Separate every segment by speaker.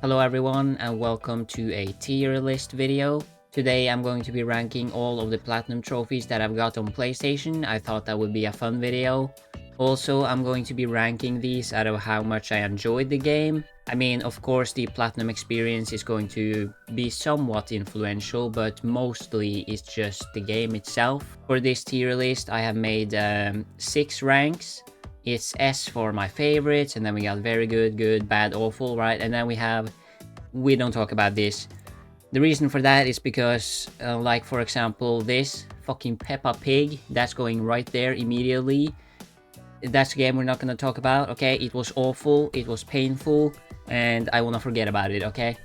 Speaker 1: Hello everyone and welcome to a tier list video. Today I'm going to be ranking all of the platinum trophies that I've got on PlayStation. I thought that would be a fun video. Also, I'm going to be ranking these out of how much I enjoyed the game. I mean, of course the platinum experience is going to be somewhat influential, but mostly it's just the game itself. For this tier list I have made 6 ranks. It's S for my favorites, and then we got very good, good, bad, awful, right? And then we don't talk about this. The reason for that is because, like for example, this fucking Peppa Pig, that's going right there immediately. That's a game we're not gonna talk about, okay? It was awful, it was painful, and I wanna forget about it, okay?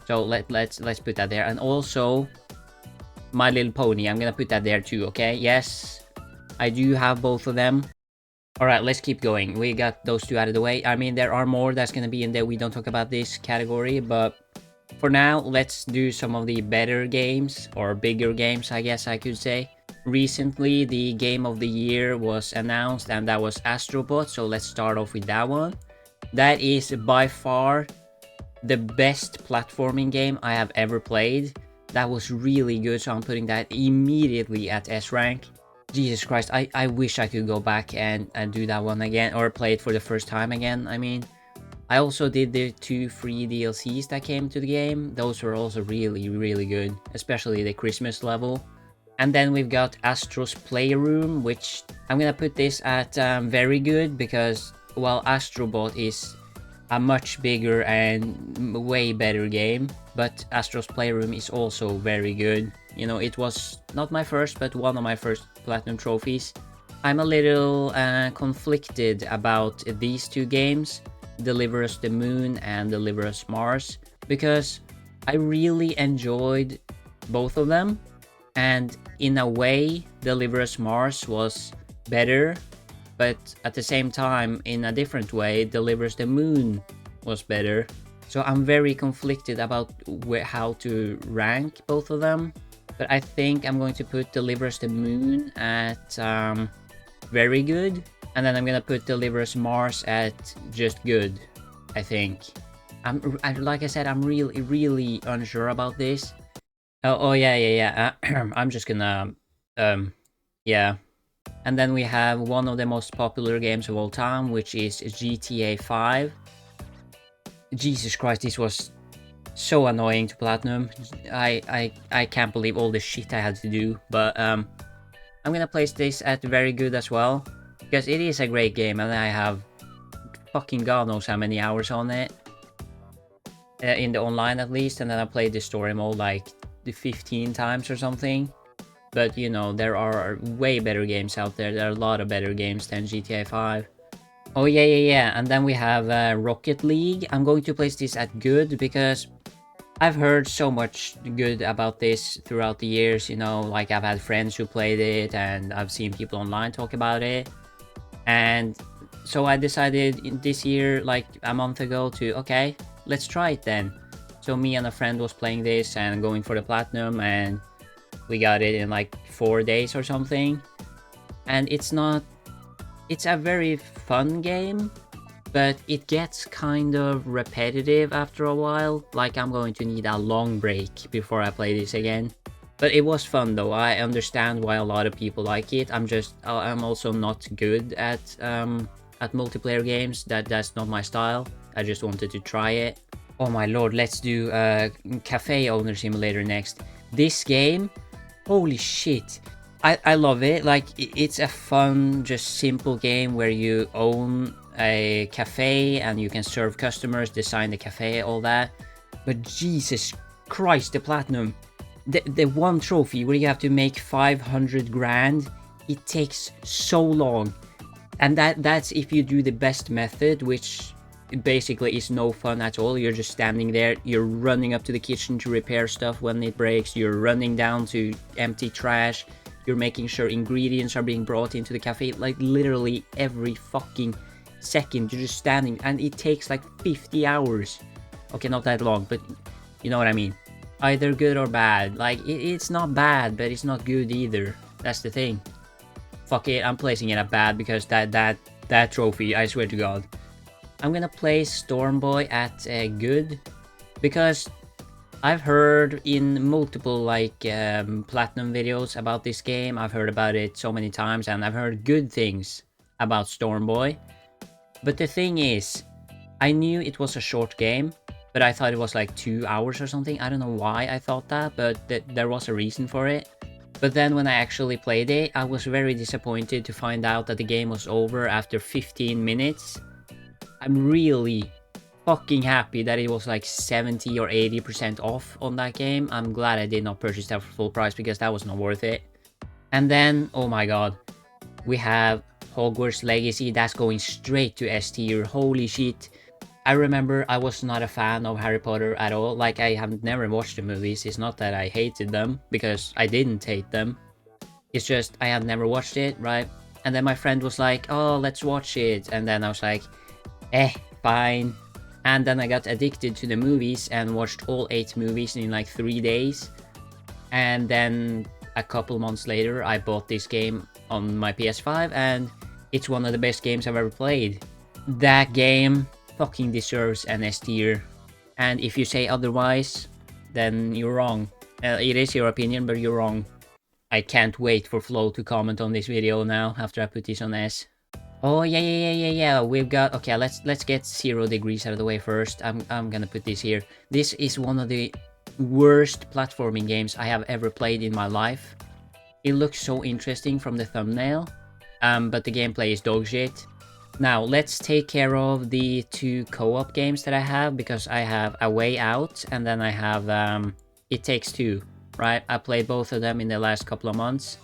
Speaker 1: So let's put that there. And also, My Little Pony, I'm gonna put that there too, okay? Yes, I do have both of them. Alright, let's keep going. We got those two out of the way. I mean, there are more that's gonna be in there. We don't talk about this category, but for now, let's do some of the better games, or bigger games, I guess I could say. Recently, the game of the year was announced, and that was Astro Bot, so let's start off with that one. That is by far the best platforming game I have ever played. That was really good, so I'm putting that immediately at S rank. Jesus Christ, I wish I could go back and do that one again, or play it for the first time again. I mean, I also did the 2 free DLCs that came to the game. Those were also really good, especially the Christmas level. And then we've got Astro's Playroom, which I'm gonna put this at very good, because while Astro Bot is a much bigger and way better game, but Astro's Playroom is also very good. You know, it was not my first, but one of my first platinum trophies. I'm a little conflicted about these two games, Deliver Us the Moon and Deliver Us Mars, because I really enjoyed both of them, and in a way Deliver Us Mars was better, but at the same time, in a different way, Deliver Us the Moon was better. So I'm very conflicted about how to rank both of them. But I think I'm going to put Deliver Us the Moon at very good. And then I'm gonna put Deliver Us Mars at just good, I think. Like I said, I'm really unsure about this. Oh yeah. I'm just gonna, yeah. And then we have one of the most popular games of all time, which is GTA 5. Jesus Christ, this was so annoying to platinum. I can't believe all the shit I had to do, but I'm gonna place this at very good as well, because it is a great game and I have fucking god knows how many hours on it, in the online at least, and then I played the story mode like 15 times or something. But you know, there are way better games out there. There are a lot of better games than GTA 5. Oh yeah, and then we have Rocket League. I'm going to place this at good, because I've heard so much good about this throughout the years, you know, like I've had friends who played it, and I've seen people online talk about it. And so I decided this year, like a month ago, to, okay, let's try it then. So me and a friend was playing this and going for the platinum, and we got it in like 4 days or something. And it's a very fun game, but it gets kind of repetitive after a while. Like, I'm going to need a long break before I play this again. But it was fun though. I understand why a lot of people like it. I'm also not good at multiplayer games. That's not my style. I just wanted to try it. Oh my lord, let's do Cafe Owner Simulator next. This game, holy shit. I love it. Like, it's a fun, just simple game where you own a cafe and you can serve customers, design the cafe, all that. But Jesus Christ, the platinum, the one trophy where you have to make 500 grand, it takes so long. And that's if you do the best method, which basically is no fun at all. You're just standing there, you're running up to the kitchen to repair stuff when it breaks, you're running down to empty trash, you're making sure ingredients are being brought into the cafe, like literally every fucking second you're just standing, and it takes like 50 hours. Okay, not that long, but you know what I mean. Either good or bad. Like, it's not bad, but it's not good either. That's the thing. Fuck it, I'm placing it at bad, because that trophy, I swear to god. I'm gonna place Stormboy at good. because I've heard in multiple platinum videos about this game. I've heard about it so many times, and I've heard good things about Stormboy. But the thing is, I knew it was a short game, but I thought it was like 2 hours or something. I don't know why I thought that, but there was a reason for it. But then when I actually played it, I was very disappointed to find out that the game was over after 15 minutes. I'm really fucking happy that it was like 70 or 80% off on that game. I'm glad I did not purchase that for full price, because that was not worth it. And then, oh my god, we have Hogwarts Legacy. That's going straight to S tier. Holy shit. I remember I was not a fan of Harry Potter at all. Like, I have never watched the movies. It's not that I hated them, because I didn't hate them. It's just I had never watched it, right? And then my friend was like, oh, let's watch it. And then I was like, fine. And then I got addicted to the movies and watched all 8 movies in like 3 days. And then a couple months later, I bought this game on my PS5, and it's one of the best games I've ever played. That game fucking deserves an S tier. And if you say otherwise, then you're wrong. It is your opinion, but you're wrong. I can't wait for Flo to comment on this video now, after I put this on S. Oh yeah. We've got, okay, let's get 0 degrees out of the way first. I'm gonna put this here. This is one of the worst platforming games I have ever played in my life. It looks so interesting from the thumbnail, but the gameplay is dog shit. Now let's take care of the 2 co-op games that I have, because I have A Way Out and then I have It Takes Two, right? I played both of them in the last couple of months.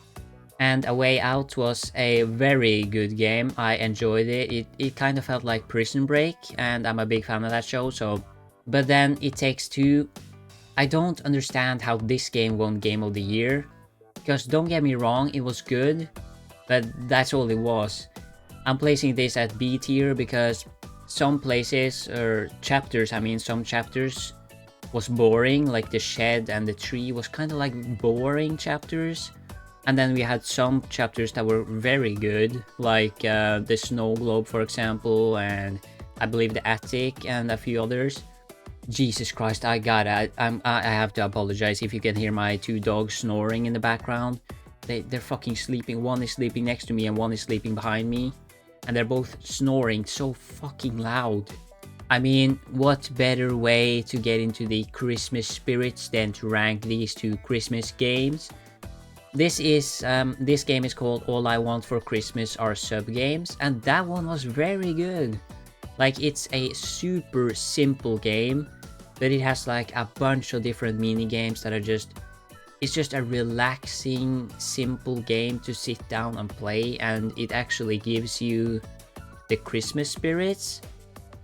Speaker 1: And A Way Out was a very good game. I enjoyed it. It kind of felt like Prison Break, and I'm a big fan of that show, so... But then It Takes Two, I don't understand how this game won Game of the Year. Because don't get me wrong, it was good, but that's all it was. I'm placing this at B tier because some places, or chapters, some chapters was boring, like the shed and the tree was kind of like boring chapters. And then we had some chapters that were very good, like the snow globe, for example, and I believe the attic and a few others. Jesus Christ, I have to apologize if you can hear my 2 dogs snoring in the background. They're fucking sleeping. One is sleeping next to me and one is sleeping behind me. And they're both snoring so fucking loud. I mean, what better way to get into the Christmas spirits than to rank these 2 Christmas games? This game is called All I Want for Christmas Are Subgames, and that one was very good. Like, it's a super simple game, but it has like a bunch of different mini games that are it's just a relaxing, simple game to sit down and play, and it actually gives you the Christmas spirits.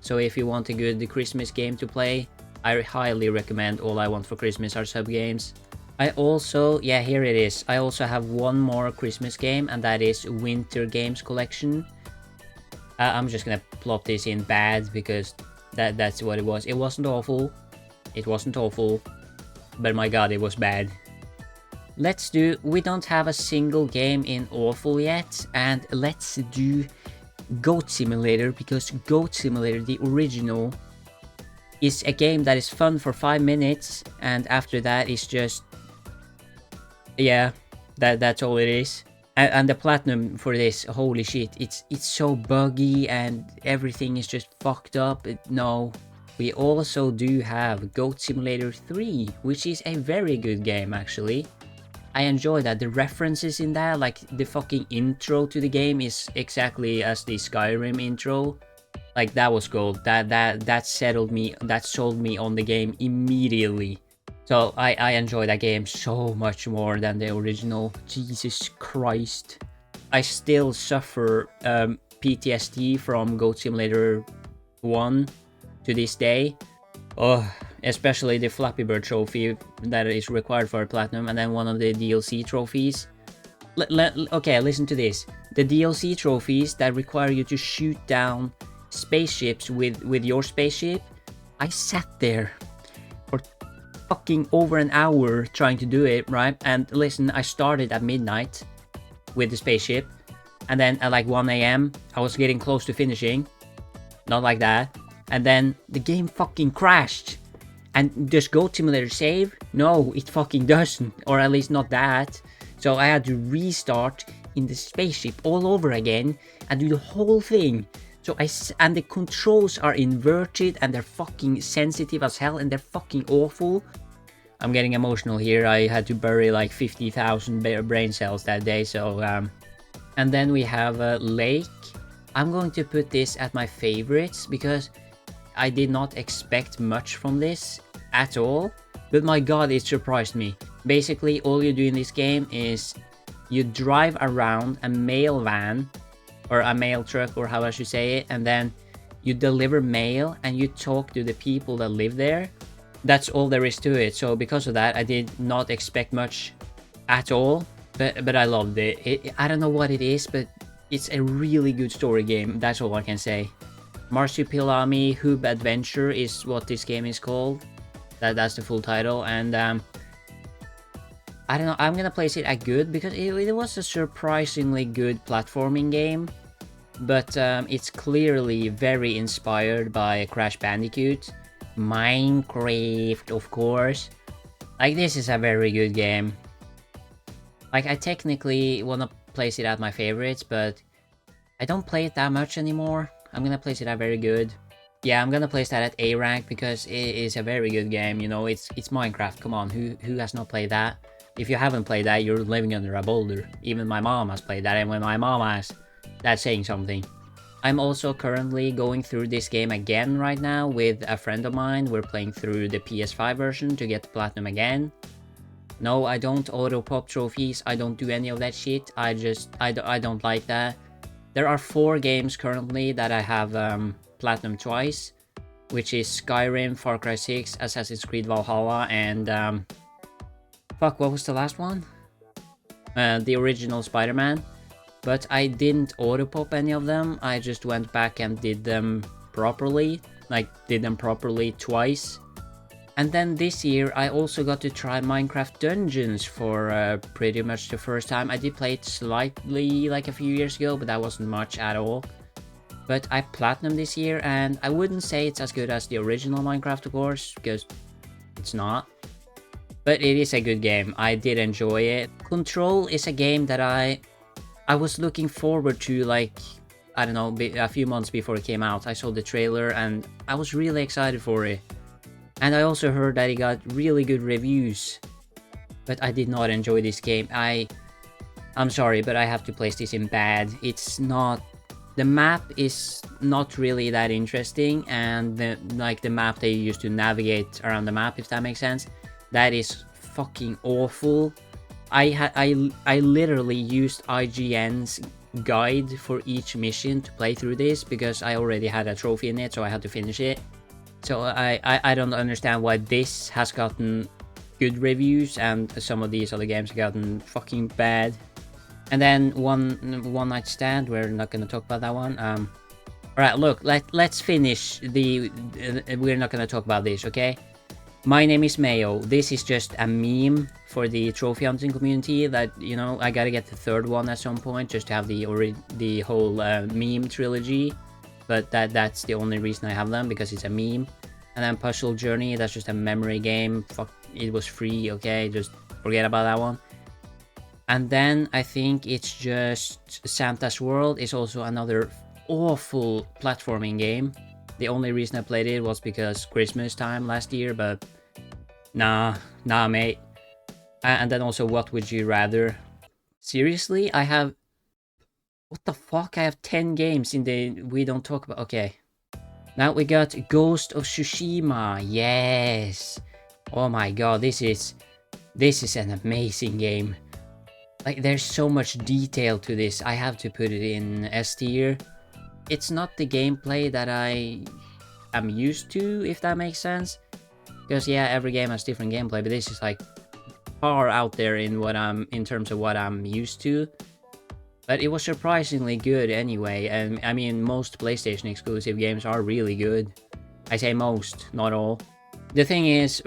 Speaker 1: So if you want a good Christmas game to play, I highly recommend All I Want for Christmas Are Subgames. I also, yeah, here it is. I also have one more Christmas game, and that is Winter Games Collection. I'm just gonna plop this in bad, because that's what it was. It wasn't awful. It wasn't awful. But my god, it was bad. We don't have a single game in awful yet, and let's do Goat Simulator, because Goat Simulator, the original, is a game that is fun for 5 minutes, and after that is just... yeah, that's all it is. And the platinum for this, holy shit, it's so buggy and everything is just fucked up. No. We also do have Goat Simulator 3, which is a very good game actually. I enjoy that. The references in that, like the fucking intro to the game is exactly as the Skyrim intro. Like, that was gold. That settled me, that sold me on the game immediately. So I enjoy that game so much more than the original. Jesus Christ. I still suffer PTSD from Goat Simulator 1 to this day. Oh, especially the Flappy Bird trophy that is required for a platinum, and then one of the DLC trophies. Okay, listen to this. The DLC trophies that require you to shoot down spaceships with your spaceship. I sat there for fucking over an hour trying to do it, right? And listen, I started at midnight with the spaceship, and then at like 1 AM I was getting close to finishing. Not like that. And then the game fucking crashed. And does Goat Simulator save? No, it fucking doesn't, or at least not that. So I had to restart in the spaceship all over again and do the whole thing. And the controls are inverted and they're fucking sensitive as hell and they're fucking awful. I'm getting emotional here. I had to bury like 50,000 brain cells that day. So and then we have Lake. I'm going to put this at my favorites because I did not expect much from this at all, but my god, it surprised me. Basically, all you do in this game is you drive around a mail van, or a mail truck, or how I should say it, and then you deliver mail and you talk to the people that live there. That's all there is to it. So because of that, I did not expect much at all, but I loved it. I don't know what it is, but it's a really good story game. That's all I can say. Marsupilami Hub Adventure is what this game is called. That's the full title, and I don't know, I'm gonna place it at good because it was a surprisingly good platforming game, but it's clearly very inspired by Crash Bandicoot. Minecraft, of course. Like, this is a very good game. Like, I technically wanna place it at my favorites, but I don't play it that much anymore. I'm gonna place it at very good. Yeah, I'm gonna place that at A rank because it is a very good game. You know, it's Minecraft. Come on, who has not played that? If you haven't played that, you're living under a boulder. Even my mom has played that, and when my mom has, that's saying something. I'm also currently going through this game again right now with a friend of mine. We're playing through the PS5 version to get the platinum again. No, I don't auto pop trophies. I don't do any of that shit. I don't like that. There are 4 games currently that I have platinum twice, which is Skyrim, Far Cry 6, Assassin's Creed Valhalla, and fuck, what was the last one? The original Spider-Man. But I didn't auto-pop any of them. I just went back and did them properly. Like, did them properly twice. And then this year, I also got to try Minecraft Dungeons for pretty much the first time. I did play it slightly like a few years ago, but that wasn't much at all. But I platinumed this year, and I wouldn't say it's as good as the original Minecraft, of course, because it's not. But it is a good game. I did enjoy it. Control is a game that I was looking forward to, like, I don't know, a few months before it came out. I saw the trailer, and I was really excited for it. And I also heard that it got really good reviews. But I did not enjoy this game. I'm sorry, but I have to place this in bad. It's not... The map is not really that interesting, and the map that you use to navigate around the map, if that makes sense, that is fucking awful. I literally used IGN's guide for each mission to play through this because I already had a trophy in it, so I had to finish it. So I don't understand why this has gotten good reviews and some of these other games have gotten fucking bad. And then One Night Stand, we're not gonna talk about that one. Alright, look, let's finish we're not gonna talk about this, okay? My name is Mayo. This is just a meme for the trophy hunting community that, you know, I gotta get the 3rd one at some point just to have the whole meme trilogy. But that's the only reason I have them, because it's a meme. And then Puzzle Journey, that's just a memory game. Fuck, it was free, okay? Just forget about that one. And then I think it's just Santa's World is also another awful platforming game. The only reason I played it was because Christmas time last year, but nah mate. And then also What Would You Rather. Seriously, I have... What the fuck? I have 10 games in the we don't talk about. Okay. Now we got Ghost of Tsushima. Yes. Oh my god, this is an amazing game. Like, there's so much detail to this. I have to put it in S tier. It's not the gameplay that I am used to, if that makes sense. Because yeah, every game has different gameplay, but this is like far out there in terms of what I'm used to. But it was surprisingly good anyway, and I mean, most PlayStation exclusive games are really good. I say most, not all. The thing is,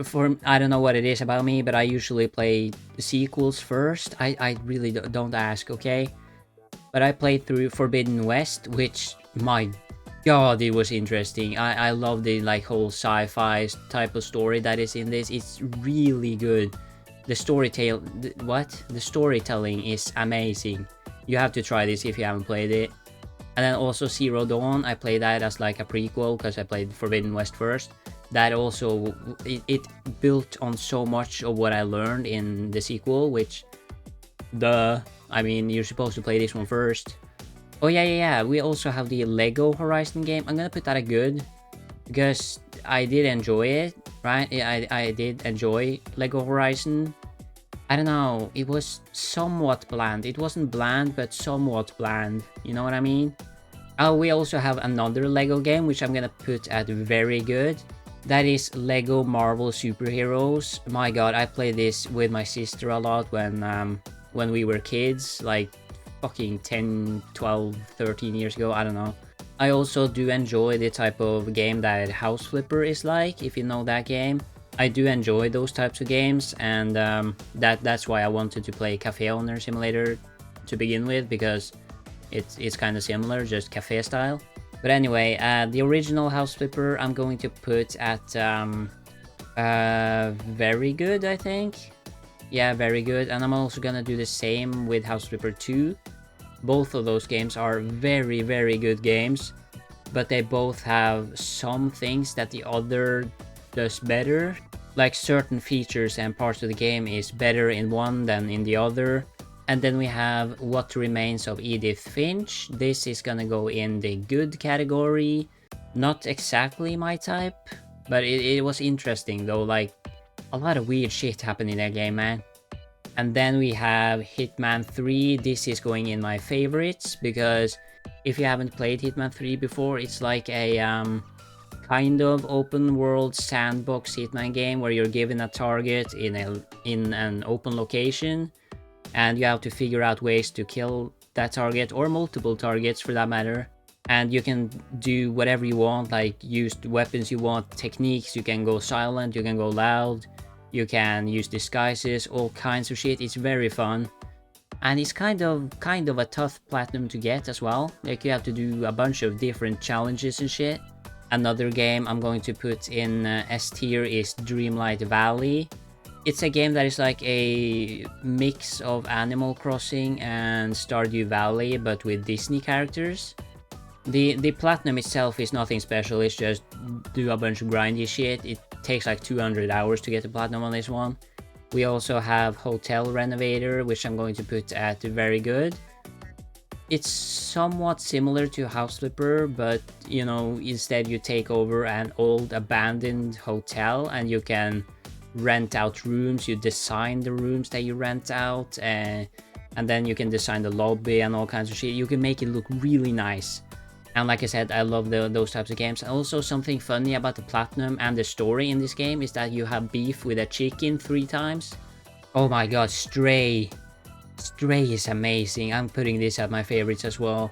Speaker 1: I don't know what it is about me, but I usually play the sequels first. I really don't ask, okay? But I played through Forbidden West, which, my God, it was interesting. I love the like whole sci-fi type of story that is in this. It's really good. The the storytelling is amazing. You have to try this if you haven't played it. And then also Zero Dawn, I played that as like a prequel because I played Forbidden West first. That also, it built on so much of what I learned in the sequel, which, I mean, you're supposed to play this one first. Oh yeah, we also have the Lego Horizon game. I'm gonna put that at good, because I did enjoy it, right? I did enjoy Lego Horizon. I don't know, it was somewhat bland. It wasn't bland, but somewhat bland, you know what I mean? Oh, we also have another Lego game, which I'm gonna put at very good. That is Lego Marvel Superheroes. My god, I played this with my sister a lot when we were kids, like fucking 10, 12, 13 years ago, I don't know. I also do enjoy the type of game that House Flipper is like, if you know that game. I do enjoy those types of games, and that's why I wanted to play Cafe Owner Simulator to begin with, because it's kind of similar, just cafe style. But anyway, the original House Flipper I'm going to put at very good, I think. Yeah, very good. And I'm also gonna do the same with House Flipper 2. Both of those games are very, very good games, but they both have some things that the other does better. Like certain features and parts of the game is better in one than in the other. And then we have What Remains of Edith Finch. This is gonna go in the good category. Not exactly my type, but it was interesting though, like a lot of weird shit happened in that game, man. And then we have Hitman 3. This is going in my favorites, because if you haven't played Hitman 3 before, it's like a kind of open world sandbox Hitman game where you're given a target in an open location, and you have to figure out ways to kill that target, or multiple targets for that matter. And you can do whatever you want, like use the weapons you want, techniques, you can go silent, you can go loud, you can use disguises, all kinds of shit. It's very fun. And it's kind of a tough platinum to get as well. Like you have to do a bunch of different challenges and shit. Another game I'm going to put in S tier is Dreamlight Valley. It's a game that is like a mix of Animal Crossing and Stardew Valley, but with Disney characters. The platinum itself is nothing special, it's just do a bunch of grindy shit. It takes like 200 hours to get the platinum on this one. We also have Hotel Renovator, which I'm going to put at very good. It's somewhat similar to House Flipper, but you know, instead you take over an old abandoned hotel and you can rent out rooms. You design the rooms that you rent out, and then you can design the lobby and all kinds of shit. You can make it look really nice. And like I said, I love those types of games. Also, something funny about the platinum and the story in this game is that you have beef with a chicken 3 times. Oh my god, Stray. Stray is amazing. I'm putting this at my favorites as well.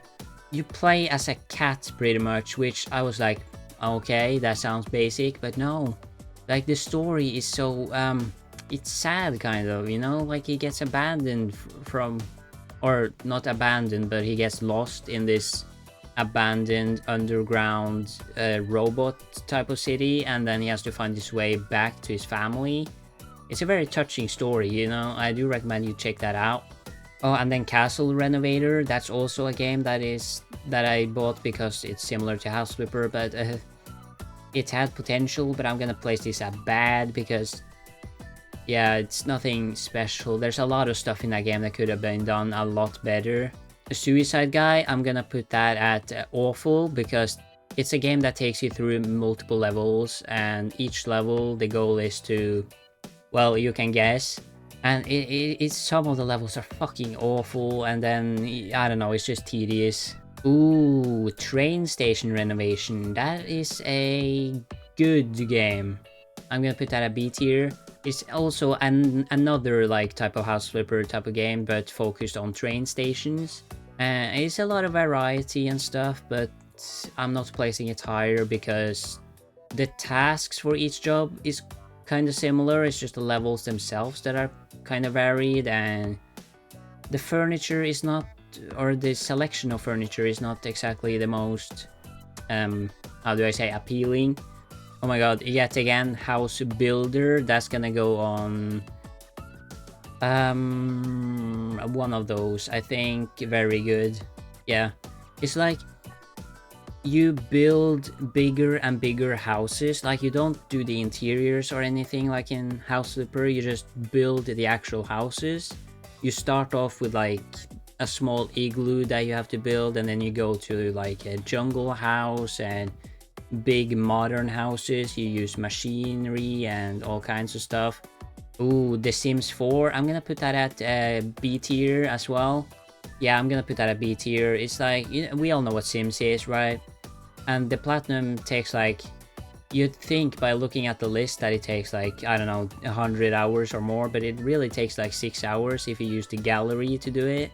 Speaker 1: You play as a cat pretty much, which I was like, okay, that sounds basic, but no. Like the story is so, it's sad kind of, you know? Like he gets abandoned from, or not abandoned, but he gets lost in this abandoned underground robot type of city, and then he has to find his way back to his family. It's a very touching story, you know. I do recommend you check that out. Oh, and then Castle Renovator, that's also a game that I bought because it's similar to House Flipper, but it had potential, but I'm gonna place this at bad because yeah, it's nothing special. There's a lot of stuff in that game that could have been done a lot better. The Suicide Guy, I'm gonna put that at awful, because it's a game that takes you through multiple levels, and each level the goal is to, well, you can guess. And it's some of the levels are fucking awful, and then, I don't know, it's just tedious. Ooh, Train Station Renovation. That is a good game. I'm gonna put that at B tier. It's also another like type of House Flipper type of game, but focused on train stations. It's a lot of variety and stuff, but I'm not placing it higher because the tasks for each job is kind of similar. It's just the levels themselves that are kind of varied, and the furniture is not, or the selection of furniture is not exactly the most how do I say, appealing. Oh my god, yet again, House Builder, that's gonna go on one of those, I think. Very good. Yeah, it's like you build bigger and bigger houses. Like, you don't do the interiors or anything like in House Flipper, you just build the actual houses. You start off with like a small igloo that you have to build, and then you go to like a jungle house and big modern houses. You use machinery and all kinds of stuff. Ooh, The Sims 4, I'm gonna put that at B tier as well. Yeah, I'm gonna put that at B tier. It's like, you know, we all know what Sims is, right? And the platinum takes like, you'd think by looking at the list that it takes like, I don't know, 100 hours or more, but it really takes like 6 hours if you use the gallery to do it.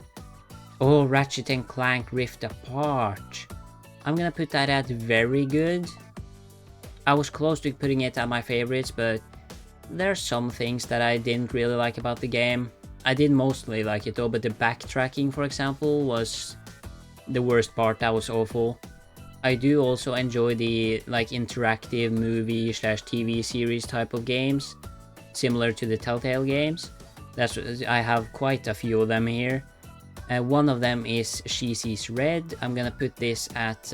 Speaker 1: Oh, Ratchet and Clank Rift Apart. I'm gonna put that at very good. I was close to putting it at my favorites, but there are some things that I didn't really like about the game. I did mostly like it though, but the backtracking, for example, was the worst part. That was awful. I do also enjoy the like interactive movie / TV series type of games, similar to the Telltale games. I have quite a few of them here. One of them is She Sees Red. I'm gonna put this at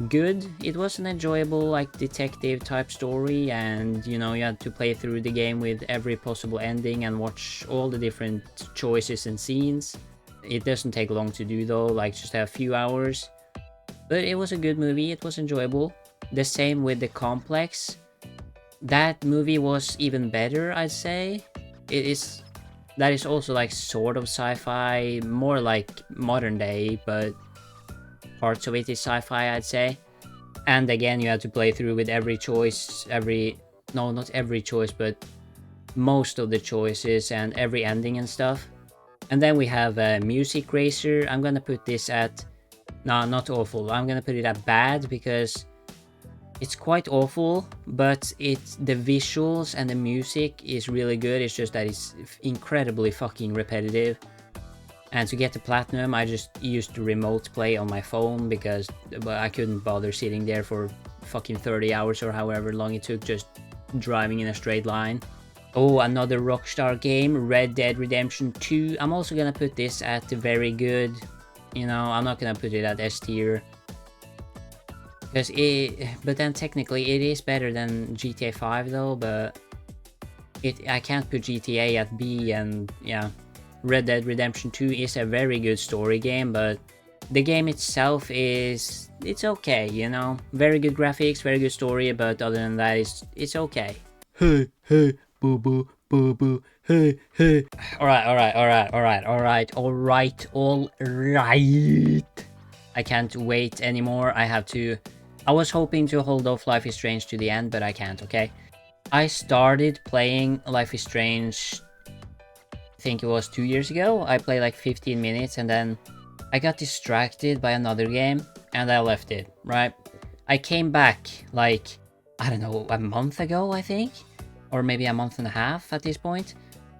Speaker 1: good. It was an enjoyable like detective type story, and you know, you had to play through the game with every possible ending and watch all the different choices and scenes. It doesn't take long to do though, like just a few hours. But it was a good movie, it was enjoyable. The same with The Complex. That movie was even better, I'd say. That is also like sort of sci-fi, more like modern day, but parts of it is sci-fi, I'd say. And again, you had to play through with every choice, no, not every choice, but most of the choices and every ending and stuff. And then we have Music Racer. I'm gonna put this at, no, not awful. I'm gonna put it at bad because it's quite awful, but the visuals and the music is really good. It's just that it's incredibly fucking repetitive. And to get the platinum, I just used the remote play on my phone because I couldn't bother sitting there for fucking 30 hours or however long it took just driving in a straight line. Oh, another Rockstar game, Red Dead Redemption 2. I'm also gonna put this at very good. You know, I'm not gonna put it at S tier. But then technically it is better than GTA 5 though, but I can't put GTA at B, and yeah. Red Dead Redemption 2 is a very good story game, but the game itself it's okay, you know? Very good graphics, very good story, but other than that, it's okay. Hey, hey, boo boo, boo boo, hey, hey. Alright. I can't wait anymore. I was hoping to hold off Life is Strange to the end, but I can't, okay? I started playing Life is Strange, I think it was 2 years ago. I played like 15 minutes and then I got distracted by another game and I left it, right? I came back like, I don't know, a month ago, I think? Or maybe a month and a half at this point.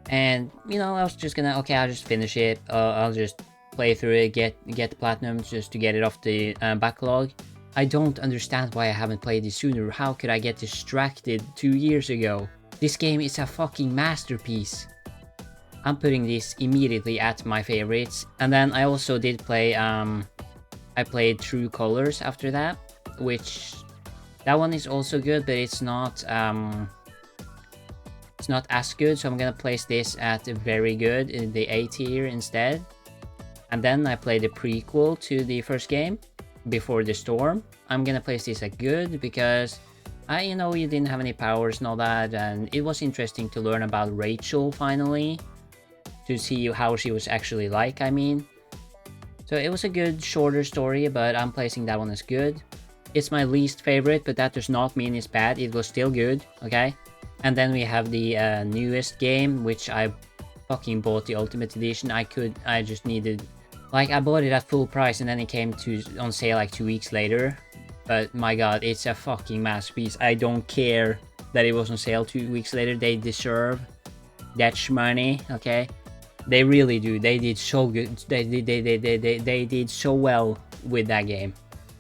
Speaker 1: And, you know, I was just gonna, okay, I'll just finish it. I'll just play through it, get the platinum just to get it off the backlog. I don't understand why I haven't played it sooner. How could I get distracted 2 years ago? This game is a fucking masterpiece. I'm putting this immediately at my favorites. And then I also did play, I played True Colors after that, which, that one is also good, but it's not as good, so I'm gonna place this at very good in the A tier instead. And then I played the prequel to the first game, Before the Storm. I'm gonna place this at good because you know, you didn't have any powers and all that, and it was interesting to learn about Rachel finally, to see how she was actually like, I mean. So it was a good, shorter story, but I'm placing that one as good. It's my least favorite, but that does not mean it's bad. It was still good, okay? And then we have the newest game, which I fucking bought the Ultimate Edition. I just needed, like, I bought it at full price and then it came on sale like 2 weeks later. But my god, it's a fucking masterpiece. I don't care that it was on sale 2 weeks later. They deserve that money, okay? They really do. They did so good. They did so well with that game.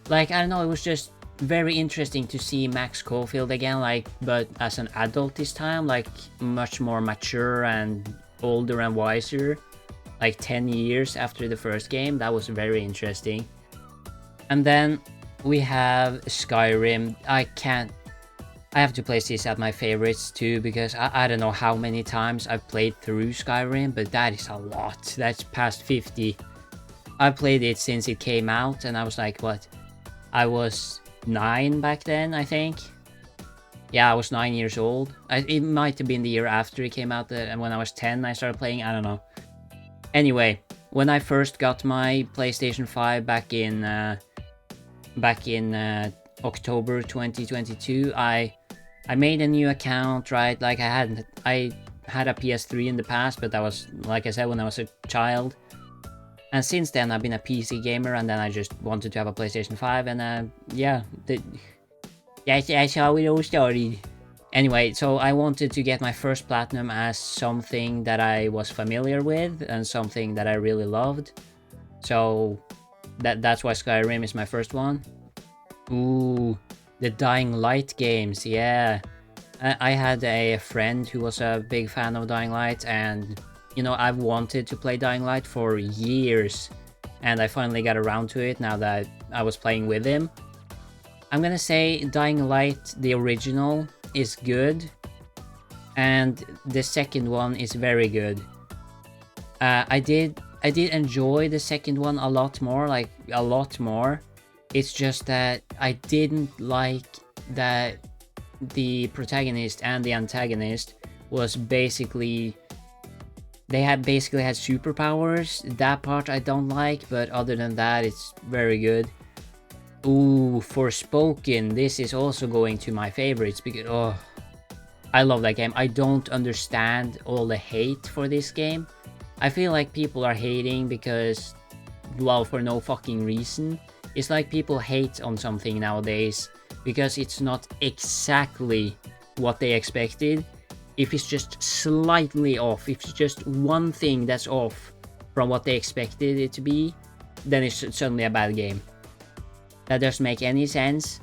Speaker 1: like, I don't know, it was just very interesting to see Max Caulfield again, like, but as an adult this time, like, much more mature and older and wiser, like 10 years after the first game. That was very interesting. And then we have Skyrim. I have to place this at my favorites too, because I don't know how many times I've played through Skyrim, but that is a lot. That's past 50. I played it since it came out, and I was like, what? I was 9 back then, I think. Yeah, I was 9 years old. It might have been the year after it came out, and when I was 10 I started playing, I don't know. Anyway, when I first got my PlayStation 5 back in October 2022, I made a new account, right? Like, I had a PS3 in the past, but that was, like I said, when I was a child. And since then, I've been a PC gamer, and then I just wanted to have a PlayStation 5, and yeah, that's how it all started. Anyway, so I wanted to get my first platinum as something that I was familiar with, and something that I really loved. So that's why Skyrim is my first one. Ooh, the Dying Light games, yeah. I had a friend who was a big fan of Dying Light, and you know, I've wanted to play Dying Light for years, and I finally got around to it now that I was playing with him. I'm gonna say Dying Light, the original, is good, and the second one is very good. I did enjoy the second one a lot more, like a lot more. It's just that I didn't like that the protagonist and the antagonist was basically... They basically had superpowers. That part I don't like, but other than that, it's very good. Ooh, Forspoken. This is also going to my favorites because, oh, I love that game. I don't understand all the hate for this game. I feel like people are hating because, well, for no fucking reason. It's like people hate on something nowadays because it's not exactly what they expected. If it's just slightly off, if it's just one thing that's off from what they expected it to be, then it's suddenly a bad game. That doesn't make any sense,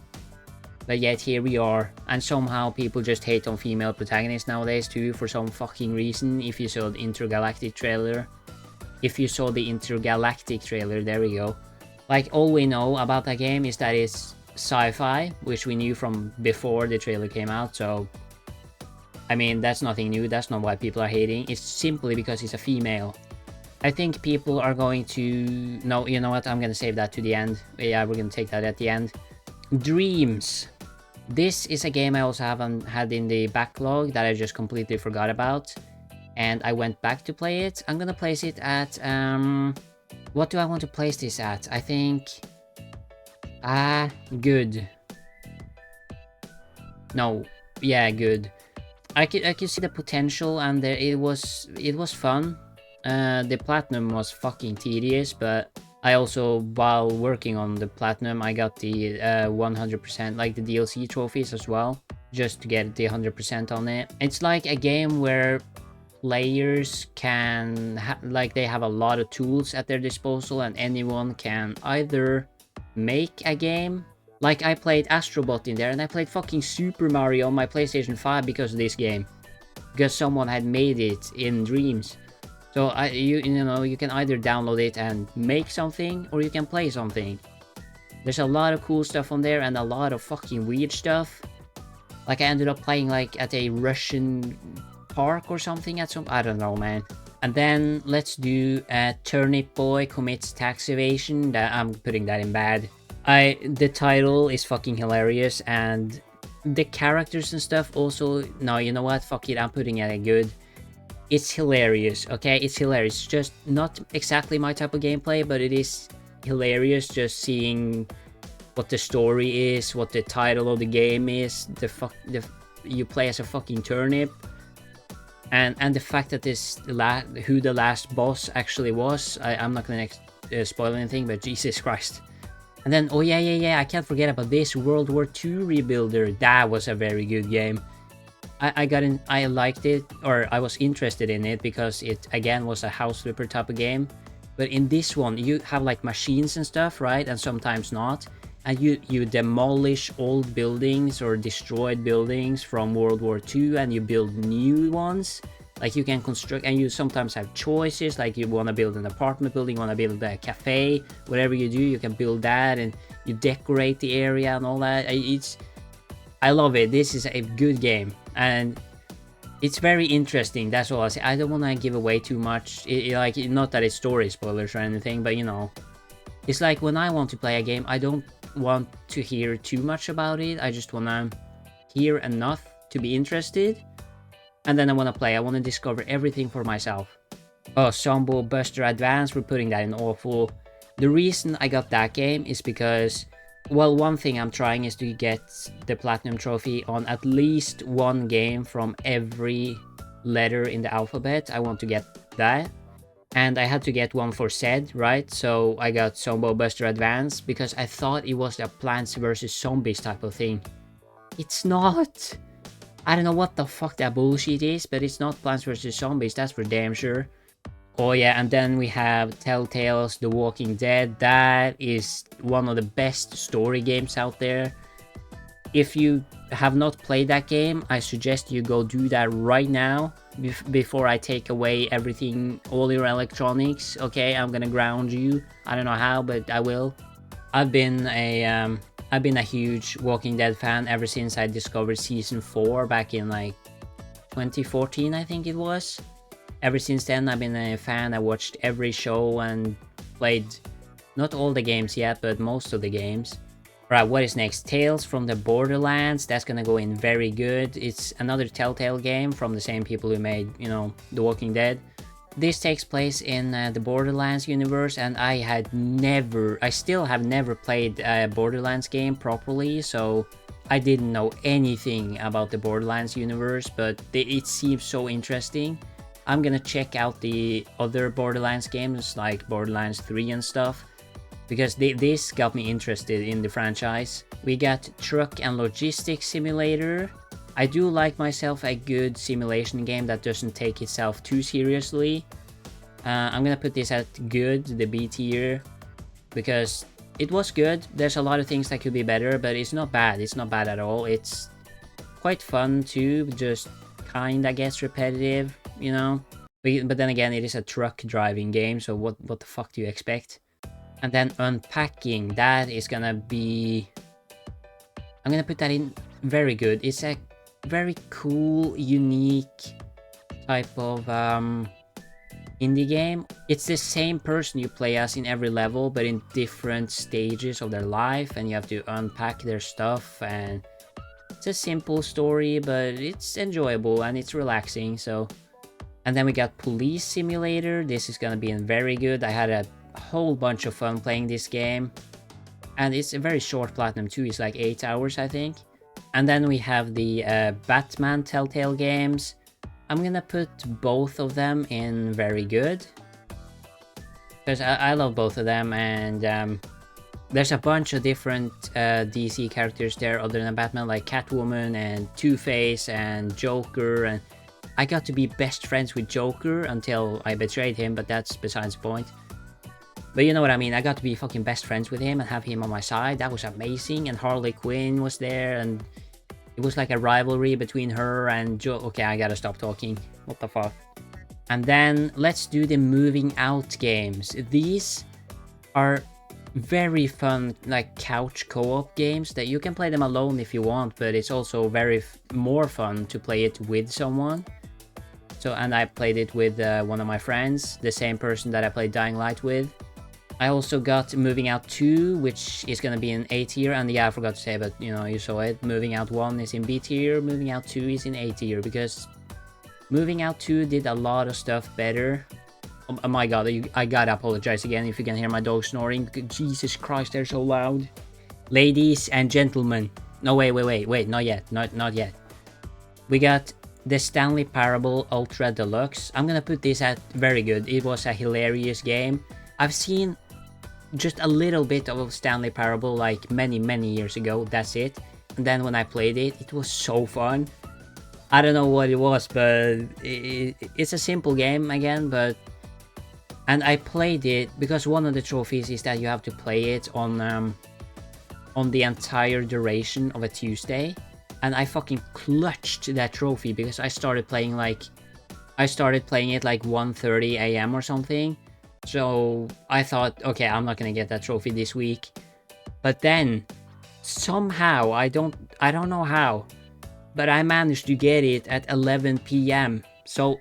Speaker 1: but yet here we are, and somehow people just hate on female protagonists nowadays too, for some fucking reason. If you saw the Intergalactic trailer, there we go. Like, all we know about that game is that it's sci-fi, which we knew from before the trailer came out, so... I mean, that's nothing new, that's not why people are hating, it's simply because it's a female. I think people are going to... No, you know what, I'm gonna save that to the end. Yeah, we're gonna take that at the end. Dreams. This is a game I also haven't had in the backlog that I just completely forgot about. And I went back to play it. I'm gonna place it at... What do I want to place this at? I think... good. No, yeah, good. I could see the potential, and it was fun. The platinum was fucking tedious, but I also, while working on the platinum, I got the 100%, like the DLC trophies as well, just to get the 100% on it. It's like a game where players can they have a lot of tools at their disposal, and anyone can either make a game. Like, I played Astro Bot in there, and I played fucking Super Mario on my PlayStation 5 because of this game. Because someone had made it in Dreams. So, you know, you can either download it and make something, or you can play something. There's a lot of cool stuff on there, and a lot of fucking weird stuff. Like, I ended up playing, like, at a Russian park or something at some... I don't know, man. And then, let's do Turnip Boy Commits Tax Evasion. I'm putting that in bad. The title is fucking hilarious, and the characters and stuff also... No, you know what? Fuck it, I'm putting it at good. It's hilarious, okay? It's hilarious. Just not exactly my type of gameplay, but it is hilarious just seeing what the story is, what the title of the game is, you play as a fucking turnip. And the fact that who the last boss actually was, I'm not gonna spoil anything, but Jesus Christ. And then, oh yeah, I can't forget about this, World War II Rebuilder. That was a very good game. I liked it, or I was interested in it, because it, again, was a house flipper type of game. But in this one, you have, like, machines and stuff, right? And sometimes not. and you demolish old buildings or destroyed buildings from World War II, and you build new ones. Like you can construct, and you sometimes have choices, like you want to build an apartment building, you want to build a cafe, whatever you do, you can build that, and you decorate the area and all that. I love it. This is a good game, and it's very interesting. That's all I say. I don't want to give away too much. Like, not that it's story spoilers or anything, but you know, it's like when I want to play a game, I don't want to hear too much about it. I just want to hear enough to be interested, and then I want to play. I want to discover everything for myself. Oh, Sombo Buster Advance, we're putting that in awful. The reason I got that game is because, well, one thing I'm trying is to get the Platinum Trophy on at least one game from every letter in the alphabet. I want to get that. And I had to get one for Zed, right? So I got Sombo Buster Advance because I thought it was a Plants vs. Zombies type of thing. It's not. I don't know what the fuck that bullshit is, but it's not Plants vs. Zombies, that's for damn sure. Oh yeah, and then we have Telltale's The Walking Dead. That is one of the best story games out there. If you have not played that game, I suggest you go do that right now before I take away everything, all your electronics. Okay, I'm gonna ground you. I don't know how, but I will. I've been a huge Walking Dead fan ever since I discovered season 4 back in like 2014, I think it was. Ever since then, I've been a fan. I watched every show and played not all the games yet, but most of the games. Right, what is next? Tales from the Borderlands. That's gonna go in very good. It's another Telltale game from the same people who made, you know, The Walking Dead. This takes place in the Borderlands universe, and I still have never played a Borderlands game properly, so I didn't know anything about the Borderlands universe, but it seems so interesting. I'm gonna check out the other Borderlands games like Borderlands 3 and stuff, because this got me interested in the franchise. We got Truck and Logistics Simulator. I do like myself a good simulation game that doesn't take itself too seriously. I'm gonna put this at good, the B tier, because it was good. There's a lot of things that could be better, but it's not bad. It's not bad at all. It's quite fun too, just kinda gets repetitive, you know. But then again, it is a truck driving game, so what the fuck do you expect? And then Unpacking, that is gonna be... I'm gonna put that in very good. It's a very cool, unique type of indie game. It's the same person you play as in every level, but in different stages of their life, and you have to unpack their stuff, and it's a simple story, but it's enjoyable and it's relaxing, so... And then we got Police Simulator. This is gonna be very good. I had a whole bunch of fun playing this game, and it's a very short platinum too. It's like 8 hours, I think. And then we have the Batman Telltale games. I'm gonna put both of them in very good, because I love both of them, and there's a bunch of different DC characters there other than Batman, like Catwoman and Two-Face and Joker, and I got to be best friends with Joker until I betrayed him, but that's besides the point. But you know what I mean, I got to be fucking best friends with him and have him on my side. That was amazing. And Harley Quinn was there, and it was like a rivalry between her and Okay, I gotta stop talking. What the fuck? And then let's do the moving out games. These are very fun, like couch co-op games that you can play them alone if you want, but it's also very more fun to play it with someone. So, and I played it with one of my friends, the same person that I played Dying Light with. I also got Moving Out 2, which is gonna be in A tier, and yeah, I forgot to say, but you know, you saw it. Moving Out 1 is in B tier, Moving Out 2 is in A tier, because Moving Out 2 did a lot of stuff better. Oh my god, I gotta apologize again if you can hear my dog snoring. Jesus Christ, they're so loud. Ladies and gentlemen. No, wait, not yet, not yet. We got the Stanley Parable Ultra Deluxe. I'm gonna put this at very good. It was a hilarious game. I've seen just a little bit of Stanley Parable like many years ago, that's it. And then when I played it, it was so fun. I don't know what it was, but it's a simple game again, but... And I played it because one of the trophies is that you have to play it on on the entire duration of a Tuesday. And I fucking clutched that trophy because I started playing it like 1:30 a.m. or something. So I thought, okay, I'm not gonna get that trophy this week. But then somehow, I don't know how, but I managed to get it at 11 p.m. So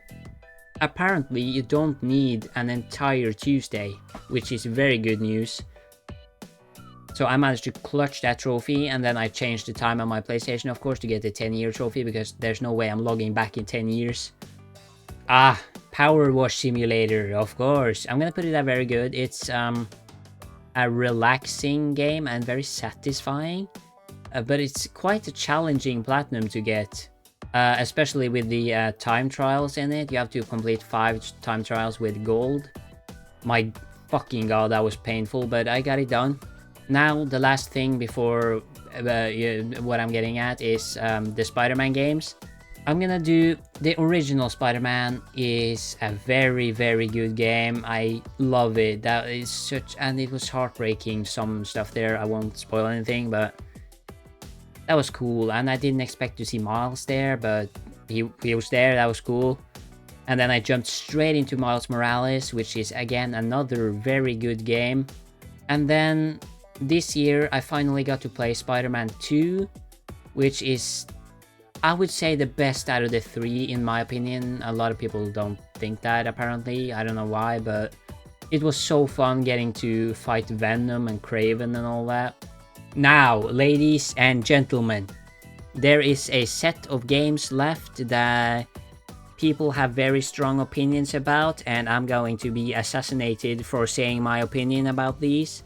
Speaker 1: apparently you don't need an entire Tuesday, which is very good news. So I managed to clutch that trophy, and then I changed the time on my PlayStation, of course, to get the 10-year trophy, because there's no way I'm logging back in 10 years. Ah, Power Wash Simulator, of course. I'm gonna put it at very good. It's a relaxing game and very satisfying, but it's quite a challenging platinum to get, especially with the time trials in it. You have to complete 5 time trials with gold. My fucking god, that was painful, but I got it done. Now, the last thing before what I'm getting at is the Spider-Man games. I'm gonna do the original Spider-Man. Is a very, very good game. I love it. That is such, and it was heartbreaking, some stuff there. I won't spoil anything, but that was cool. And I didn't expect to see Miles there, but he was there. That was cool. And then I jumped straight into Miles Morales, which is again another very good game. And then this year I finally got to play Spider-Man 2, which is, I would say, the best out of the 3 in my opinion. A lot of people don't think that, apparently. I don't know why, but it was so fun getting to fight Venom and Kraven and all that. Now, ladies and gentlemen, there is a set of games left that people have very strong opinions about, and I'm going to be assassinated for saying my opinion about these.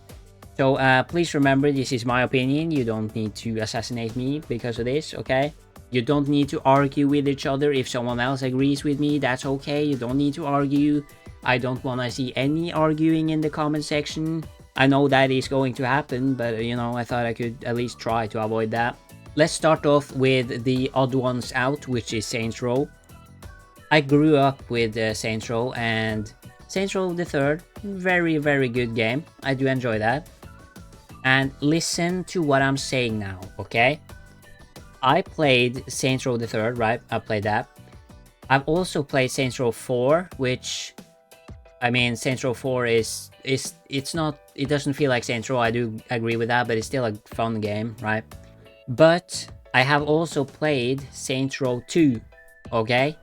Speaker 1: So please remember, this is my opinion. You don't need to assassinate me because of this, okay? You don't need to argue with each other. If someone else agrees with me, that's okay. You don't need to argue. I don't want to see any arguing in the comment section. I know that is going to happen, but you know, I thought I could at least try to avoid that. Let's start off with the odd ones out, which is Saints Row. I grew up with Saints Row, and Saints Row the 3rd, very, very good game. I do enjoy that. And listen to what I'm saying now, okay? I played Saints Row the 3rd, right? I played that. I've also played Saints Row 4, which, I mean, Saints Row 4 it's not, it doesn't feel like Saints Row, I do agree with that, but it's still a fun game, right? But I have also played Saints Row 2, okay?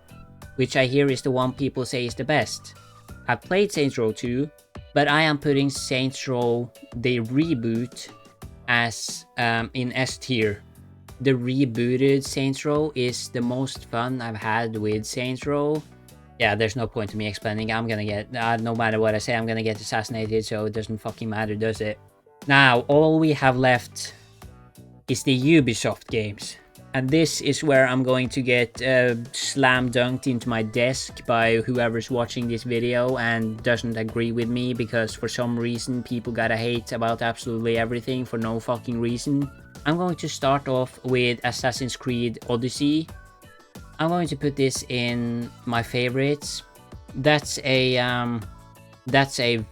Speaker 1: Which I hear is the one people say is the best. I played Saints Row 2, but I am putting Saints Row, the reboot, as in S tier. The rebooted Saints Row is the most fun I've had with Saints Row. Yeah, there's no point to me explaining. I'm gonna get, no matter what I say, I'm gonna get assassinated, so it doesn't fucking matter, does it? Now, all we have left is the Ubisoft games. And this is where I'm going to get slam dunked into my desk by whoever's watching this video and doesn't agree with me, because for some reason people gotta hate about absolutely everything for no fucking reason. I'm going to start off with Assassin's Creed Odyssey. I'm going to put this in my favorites. That's a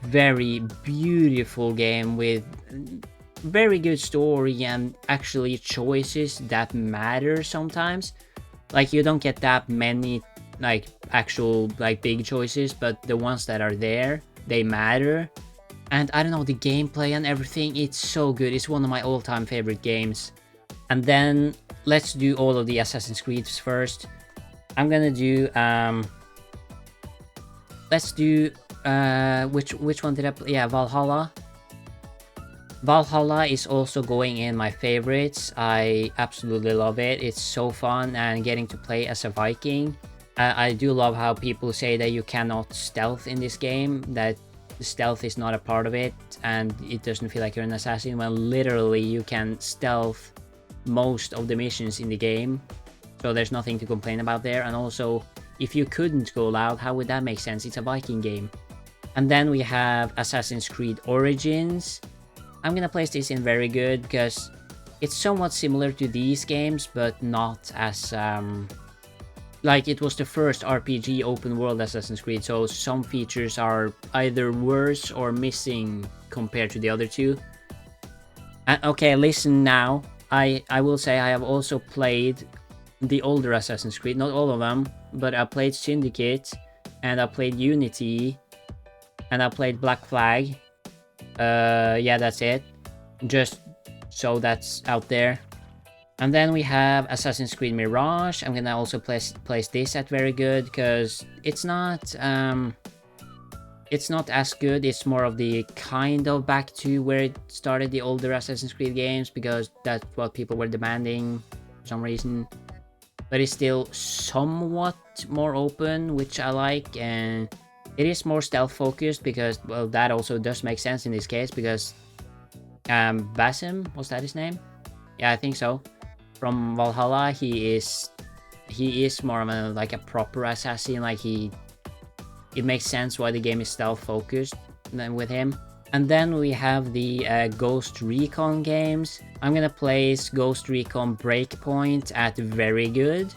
Speaker 1: very beautiful game with very good story and actually choices that matter sometimes. Like, you don't get that many like actual like big choices, but the ones that are there, they matter. And I don't know, the gameplay and everything, it's so good. It's one of my all-time favorite games. And then let's do all of the Assassin's Creeds first. I'm gonna do let's do which one did I play? Yeah, Valhalla. Valhalla is also going in my favorites. I absolutely love it. It's so fun, and getting to play as a Viking. I do love how people say that you cannot stealth in this game, that stealth is not a part of it, and it doesn't feel like you're an assassin, when literally you can stealth most of the missions in the game. So there's nothing to complain about there. And also, if you couldn't go loud, how would that make sense? It's a Viking game. And then we have Assassin's Creed Origins. I'm gonna place this in very good because it's somewhat similar to these games, but not as like, it was the first RPG open world Assassin's Creed, so some features are either worse or missing compared to the other two. Okay, listen now. I will say I have also played the older Assassin's Creed, not all of them, but I played Syndicate, and I played Unity, and I played Black Flag. Yeah, that's it. Just so that's out there. And then we have Assassin's Creed Mirage. I'm gonna also place this at very good, because it's not as good. It's more of the kind of back to where it started, the older Assassin's Creed games, because that's what people were demanding for some reason. But it's still somewhat more open, which I like, and it is more stealth focused, because, well, that also does make sense in this case, because Basim, was that his name? Yeah, I think so. From Valhalla, he is more of a, like, a proper assassin. Like, it makes sense why the game is stealth focused with him. And then we have the Ghost Recon games. I'm gonna place Ghost Recon Breakpoint at very good,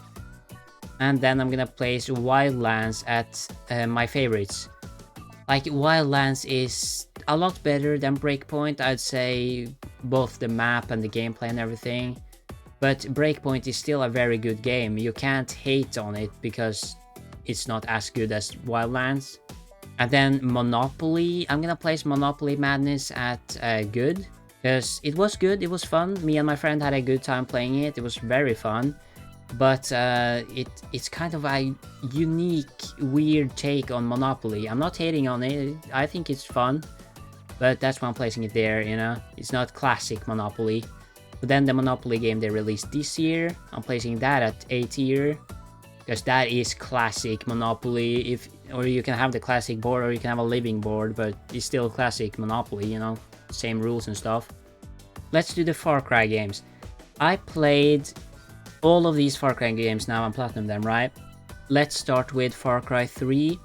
Speaker 1: and then I'm gonna place Wildlands at my favorites. Like, Wildlands is a lot better than Breakpoint, I'd say, both the map and the gameplay and everything. But Breakpoint is still a very good game. You can't hate on it because it's not as good as Wildlands. And then Monopoly, I'm gonna place Monopoly Madness at good, because it was good, it was fun. Me and my friend had a good time playing it. It was very fun. But it's kind of a unique, weird take on Monopoly. I'm not hating on it, I think it's fun. But that's why I'm placing it there, you know? It's not classic Monopoly. But then the Monopoly game they released this year, I'm placing that at A tier, because that is classic Monopoly. Or you can have the classic board, or you can have a living board, but it's still classic Monopoly, you know? Same rules and stuff. Let's do the Far Cry games. I played all of these Far Cry games now, and platinum them, right? Let's start with Far Cry 3.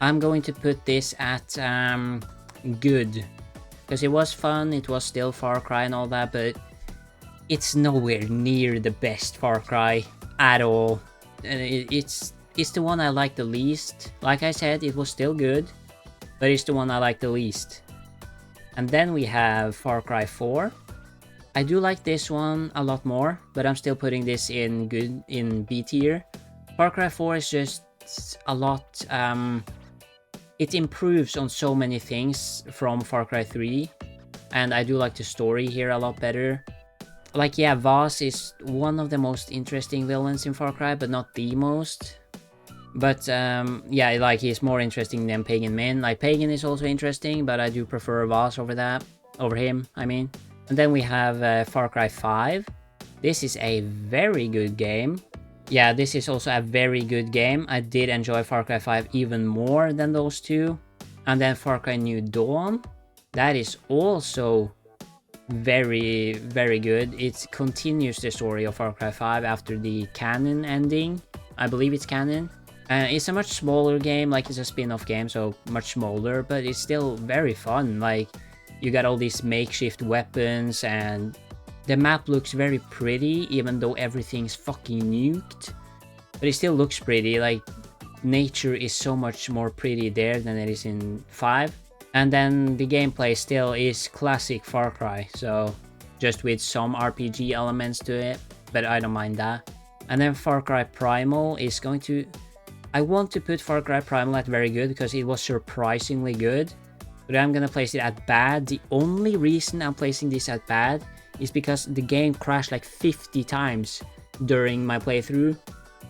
Speaker 1: I'm going to put this at good, because it was fun, it was still Far Cry and all that, but it's nowhere near the best Far Cry at all. It's the one I like the least. Like I said, it was still good, but it's the one I like the least. And then we have Far Cry 4. I do like this one a lot more, but I'm still putting this in good, in B tier. Far Cry 4 is just a lot, it improves on so many things from Far Cry 3, and I do like the story here a lot better. Like, yeah, Vaz is one of the most interesting villains in Far Cry, but not the most. But yeah, like, he's more interesting than Pagan Min. Like, Pagan is also interesting, but I do prefer Vaz over him, I mean. And then we have Far Cry 5. This is a very good game. Yeah, this is also a very good game. I did enjoy Far Cry 5 even more than those two. And then Far Cry New Dawn. That is also very, very good. It continues the story of Far Cry 5 after the canon ending. I believe it's canon. It's a much smaller game, like, it's a spin-off game, so much smaller, but it's still very fun. Like, you got all these makeshift weapons, and the map looks very pretty, even though everything's fucking nuked. But it still looks pretty. Like, nature is so much more pretty there than it is in 5. And then the gameplay still is classic Far Cry, so just with some RPG elements to it, but I don't mind that. And then Far Cry Primal is going to... I want to put Far Cry Primal at very good, because it was surprisingly good. But I'm gonna place it at bad. The only reason I'm placing this at bad is because the game crashed like 50 times during my playthrough.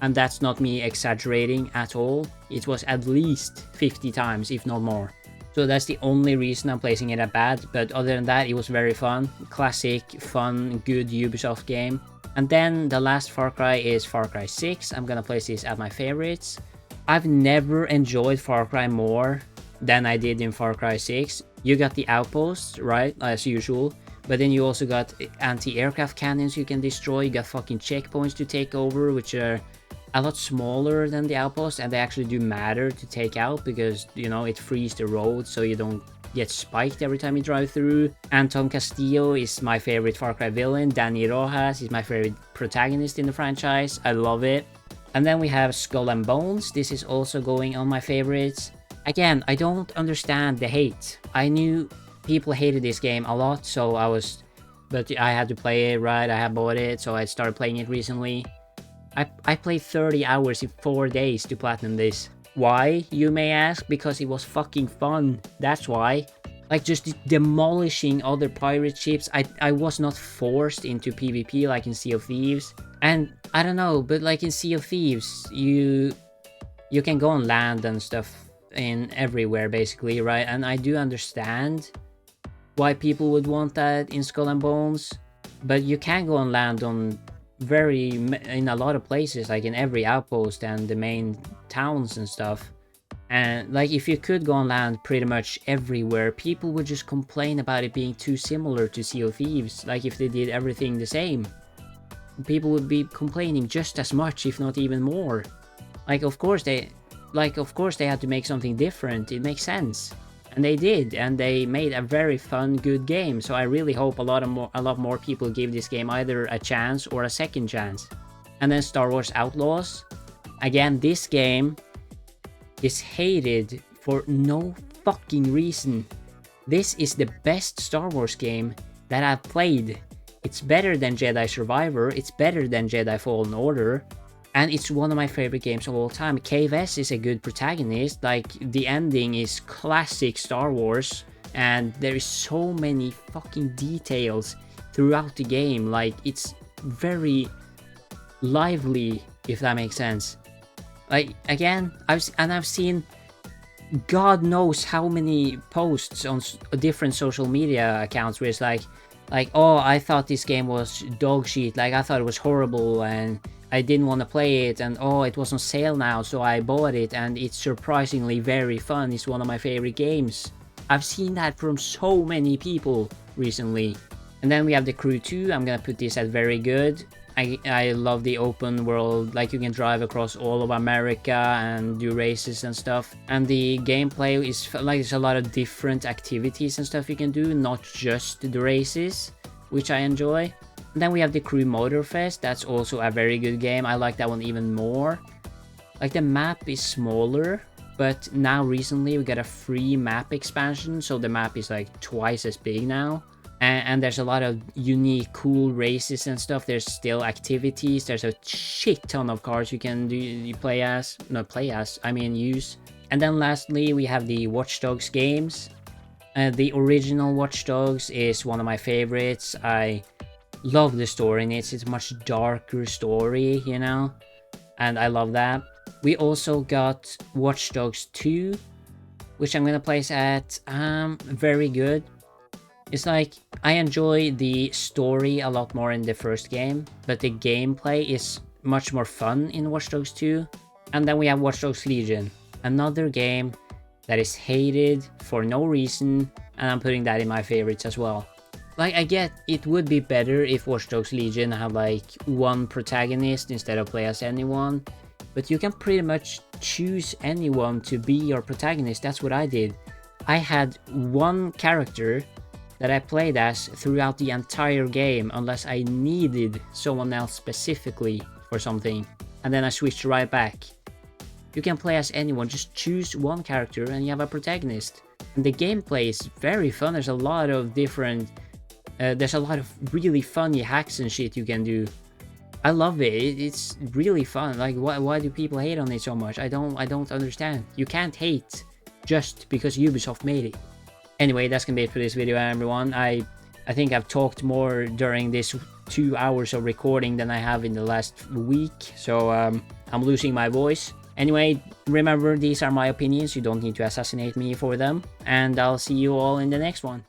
Speaker 1: And that's not me exaggerating at all. It was at least 50 times, if not more. So that's the only reason I'm placing it at bad, but other than that, it was very fun. Classic, fun, good Ubisoft game. And then the last Far Cry is Far Cry 6. I'm gonna place this at my favorites. I've never enjoyed Far Cry more than I did in Far Cry 6. You got the outposts, right, as usual, but then you also got anti-aircraft cannons you can destroy. You got fucking checkpoints to take over, which are a lot smaller than the outposts, and they actually do matter to take out, because, you know, it frees the road so you don't get spiked every time you drive through. Anton Castillo is my favorite Far Cry villain. Danny Rojas is my favorite protagonist in the franchise. I love it. And then we have Skull and Bones. This is also going on my favorites. Again, I don't understand the hate. I knew people hated this game a lot, so I was but I had to play it, right? I had bought it, so I started playing it recently. I played 30 hours in 4 days to platinum this. Why, you may ask? Because it was fucking fun, that's why. Like, just demolishing other pirate ships. I was not forced into PvP like in Sea of Thieves. And I don't know, but like in Sea of Thieves, you can go on land and stuff in everywhere basically, right? And I do understand why people would want that in Skull and Bones, but you can go on land on in a lot of places, like in every outpost and the main towns and stuff. And like, if you could go on land pretty much everywhere, people would just complain about it being too similar to Sea of Thieves. Like, if they did everything the same, people would be complaining just as much, if not even more. Like, of course they had to make something different. It makes sense, and they did, and they made a very fun, good game. So I really hope a lot more people give this game either a chance or a second chance. And then Star Wars Outlaws. Again, this game is hated for no fucking reason. This is the best Star Wars game that I've played. It's better than Jedi Survivor, it's better than Jedi Fallen Order, and it's one of my favorite games of all time. Cave S is a good protagonist, like, the ending is classic Star Wars, and there is so many fucking details throughout the game. Like, it's very lively, if that makes sense. Like, again, I've seen God knows how many posts on different social media accounts where it's like, oh, I thought this game was dog shit, like, I thought it was horrible, and I didn't want to play it, and oh, it was on sale now, so I bought it, and it's surprisingly very fun, it's one of my favorite games. I've seen that from so many people recently. And then we have The Crew 2, I'm gonna put this at very good. I love the open world, like, you can drive across all of America and do races and stuff. And the gameplay is like, there's a lot of different activities and stuff you can do, not just the races, which I enjoy. And then we have The Crew Motorfest, that's also a very good game. I like that one even more. Like, the map is smaller, but now recently we got a free map expansion, so the map is like twice as big now. And there's a lot of unique, cool races and stuff. There's still activities. There's a shit ton of cars you can use. And then lastly, we have the Watch Dogs games. The original Watch Dogs is one of my favorites. I love the story in it. It's a much darker story, you know? And I love that. We also got Watch Dogs 2, which I'm gonna place at very good. It's like, I enjoy the story a lot more in the first game, but the gameplay is much more fun in Watch Dogs 2. And then we have Watch Dogs Legion, another game that is hated for no reason, and I'm putting that in my favorites as well. Like, I get it would be better if Watch Dogs Legion had like one protagonist instead of play as anyone, but you can pretty much choose anyone to be your protagonist. That's what I did. I had one character that I played as throughout the entire game, unless I needed someone else specifically for something, and then I switched right back. You can play as anyone, just choose one character and you have a protagonist. And the gameplay is very fun. There's a lot of different, there's a lot of really funny hacks and shit you can do. I love it. It's really fun. Like, why do people hate on it so much? I don't understand. You can't hate just because Ubisoft made it. Anyway, that's gonna be it for this video, everyone. I think I've talked more during this 2 hours of recording than I have in the last week, so I'm losing my voice. Anyway, remember, these are my opinions. You don't need to assassinate me for them, and I'll see you all in the next one.